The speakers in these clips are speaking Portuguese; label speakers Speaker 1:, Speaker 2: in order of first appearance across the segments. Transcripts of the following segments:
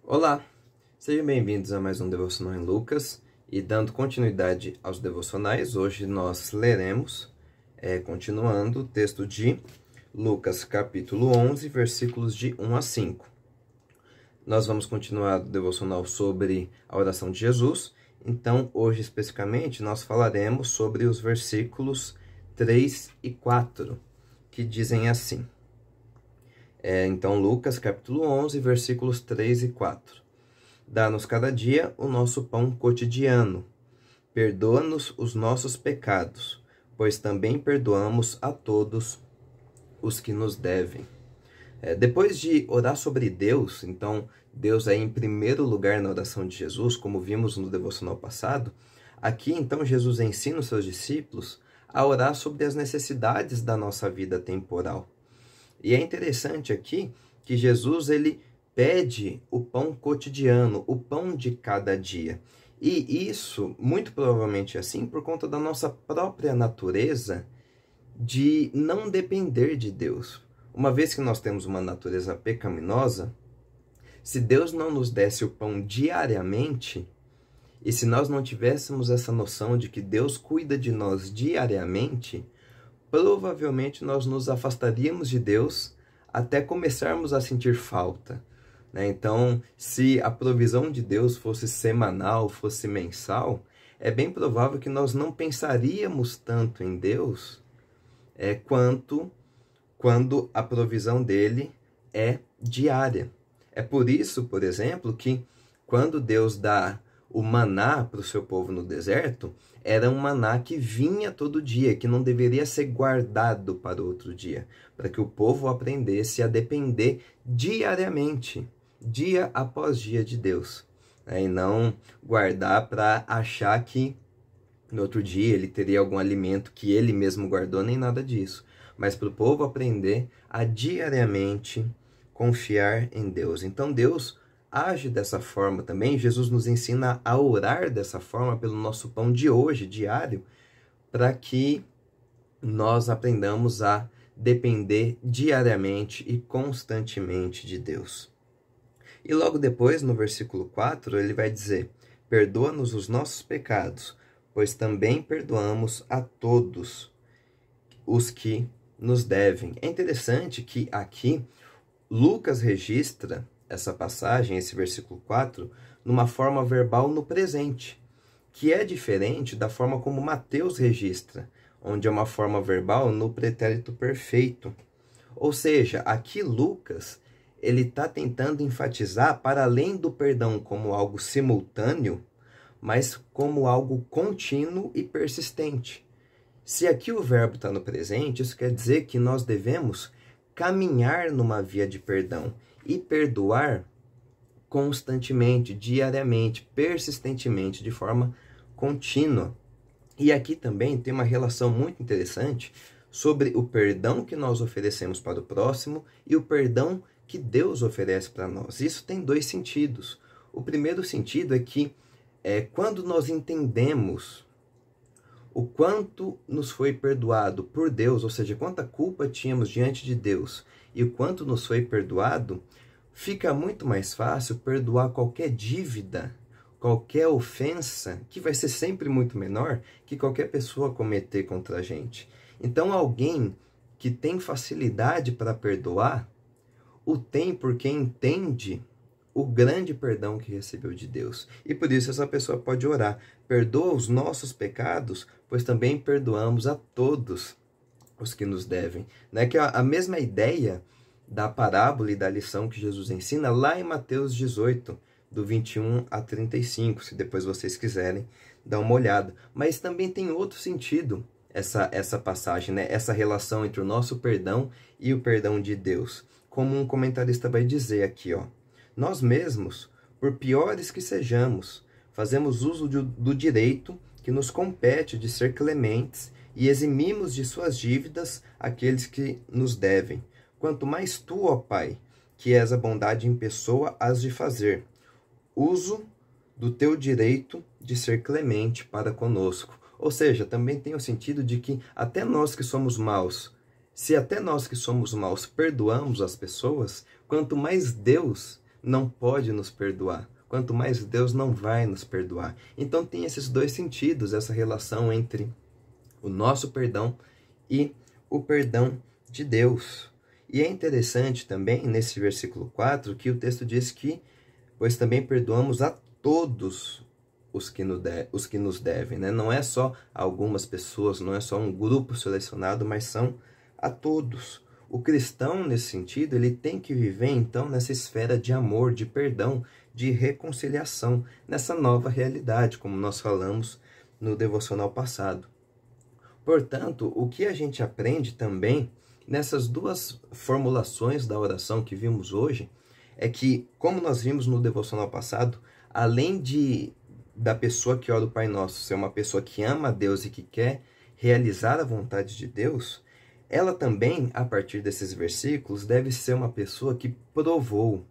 Speaker 1: Olá, sejam bem-vindos a mais um Devocional em Lucas. E dando continuidade aos devocionais, hoje nós leremos, continuando, o texto de Lucas capítulo 11, versículos de 1 a 5. Nós vamos continuar o devocional sobre a oração de Jesus. Então, hoje especificamente, nós falaremos sobre os versículos 3 e 4, que dizem assim. Então, Lucas capítulo 11, versículos 3 e 4. Dá-nos cada dia o nosso pão cotidiano. Perdoa-nos os nossos pecados, pois também perdoamos a todos os que nos devem. Depois de orar sobre Deus, então Deus é em primeiro lugar na oração de Jesus, como vimos no devocional passado. Aqui então Jesus ensina os seus discípulos a orar sobre as necessidades da nossa vida temporal. E é interessante aqui que Jesus ele pede o pão cotidiano, o pão de cada dia. E isso, muito provavelmente assim, por conta da nossa própria natureza de não depender de Deus. Uma vez que nós temos uma natureza pecaminosa, se Deus não nos desse o pão diariamente, e se nós não tivéssemos essa noção de que Deus cuida de nós diariamente, provavelmente nós nos afastaríamos de Deus até começarmos a sentir falta. Então, se a provisão de Deus fosse semanal, fosse mensal, é bem provável que nós não pensaríamos tanto em Deus quanto quando a provisão dele é diária. É por isso, por exemplo, que quando Deus dá o maná para o seu povo no deserto, era um maná que vinha todo dia, que não deveria ser guardado para outro dia, para que o povo aprendesse a depender diariamente, dia após dia de Deus, e não guardar para achar que no outro dia ele teria algum alimento que ele mesmo guardou, nem nada disso, mas para o povo aprender a diariamente confiar em Deus. Então Deus age dessa forma também. Jesus nos ensina a orar dessa forma pelo nosso pão de hoje, diário, para que nós aprendamos a depender diariamente e constantemente de Deus. E logo depois, no versículo 4, ele vai dizer: perdoa-nos os nossos pecados, pois também perdoamos a todos os que nos devem. É interessante que aqui Lucas registra essa passagem, esse versículo 4, numa forma verbal no presente, que é diferente da forma como Mateus registra, onde é uma forma verbal no pretérito perfeito. Ou seja, aqui Lucas ele está tentando enfatizar, para além do perdão como algo simultâneo, mas como algo contínuo e persistente. Se aqui o verbo está no presente, isso quer dizer que nós devemos caminhar numa via de perdão e perdoar constantemente, diariamente, persistentemente, de forma contínua. E aqui também tem uma relação muito interessante sobre o perdão que nós oferecemos para o próximo e o perdão que Deus oferece para nós. Isso tem dois sentidos. O primeiro sentido é que quando nós entendemos o quanto nos foi perdoado por Deus, ou seja, quanta culpa tínhamos diante de Deus e o quanto nos foi perdoado, fica muito mais fácil perdoar qualquer dívida, qualquer ofensa, que vai ser sempre muito menor que qualquer pessoa cometer contra a gente. Então, alguém que tem facilidade para perdoar, o tem porque entende o grande perdão que recebeu de Deus. E por isso essa pessoa pode orar: perdoa os nossos pecados, pois também perdoamos a todos os que nos devem. Que é a mesma ideia da parábola e da lição que Jesus ensina lá em Mateus 18, do 21 a 35, se depois vocês quiserem dar uma olhada. Mas também tem outro sentido essa passagem, essa relação entre o nosso perdão e o perdão de Deus. Como um comentarista vai dizer aqui, nós mesmos, por piores que sejamos, fazemos uso do direito que nos compete de ser clementes e eximimos de suas dívidas aqueles que nos devem. Quanto mais tu, ó Pai, que és a bondade em pessoa, has de fazer uso do teu direito de ser clemente para conosco. Ou seja, também tem o sentido de que até nós que somos maus, se até nós que somos maus perdoamos as pessoas, quanto mais Deus não pode nos perdoar, quanto mais Deus não vai nos perdoar. Então tem esses dois sentidos, essa relação entre o nosso perdão e o perdão de Deus. E é interessante também, nesse versículo 4, que o texto diz que, pois também perdoamos a todos os que nos devem, né? Não é só algumas pessoas, não é só um grupo selecionado, mas são a todos. O cristão, nesse sentido, ele tem que viver, então, nessa esfera de amor, de perdão, de reconciliação, nessa nova realidade, como nós falamos no devocional passado. Portanto, o que a gente aprende também nessas duas formulações da oração que vimos hoje é que, como nós vimos no devocional passado, além da pessoa que ora o Pai Nosso ser uma pessoa que ama a Deus e que quer realizar a vontade de Deus, ela também, a partir desses versículos, deve ser uma pessoa que provou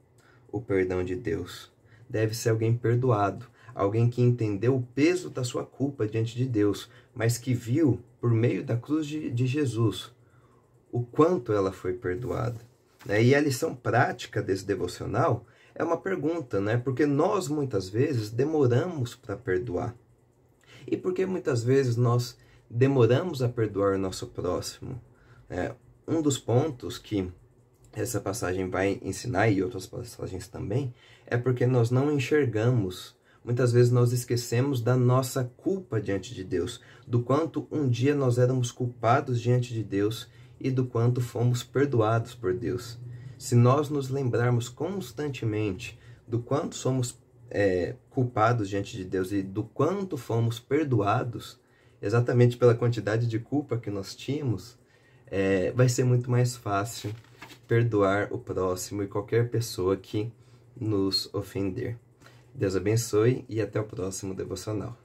Speaker 1: o perdão de Deus. Deve ser alguém perdoado, alguém que entendeu o peso da sua culpa diante de Deus, mas que viu, por meio da cruz de Jesus, o quanto ela foi perdoada. E a lição prática desse devocional é uma pergunta, né? Porque nós, muitas vezes, demoramos para perdoar. E por que muitas vezes nós demoramos a perdoar o nosso próximo? Um dos pontos que essa passagem vai ensinar, e outras passagens também, é porque nós não enxergamos. Muitas vezes nós esquecemos da nossa culpa diante de Deus, do quanto um dia nós éramos culpados diante de Deus e do quanto fomos perdoados por Deus. Se nós nos lembrarmos constantemente do quanto somos culpados diante de Deus e do quanto fomos perdoados, exatamente pela quantidade de culpa que nós tínhamos, vai ser muito mais fácil perdoar o próximo e qualquer pessoa que nos ofender. Deus abençoe e até o próximo devocional.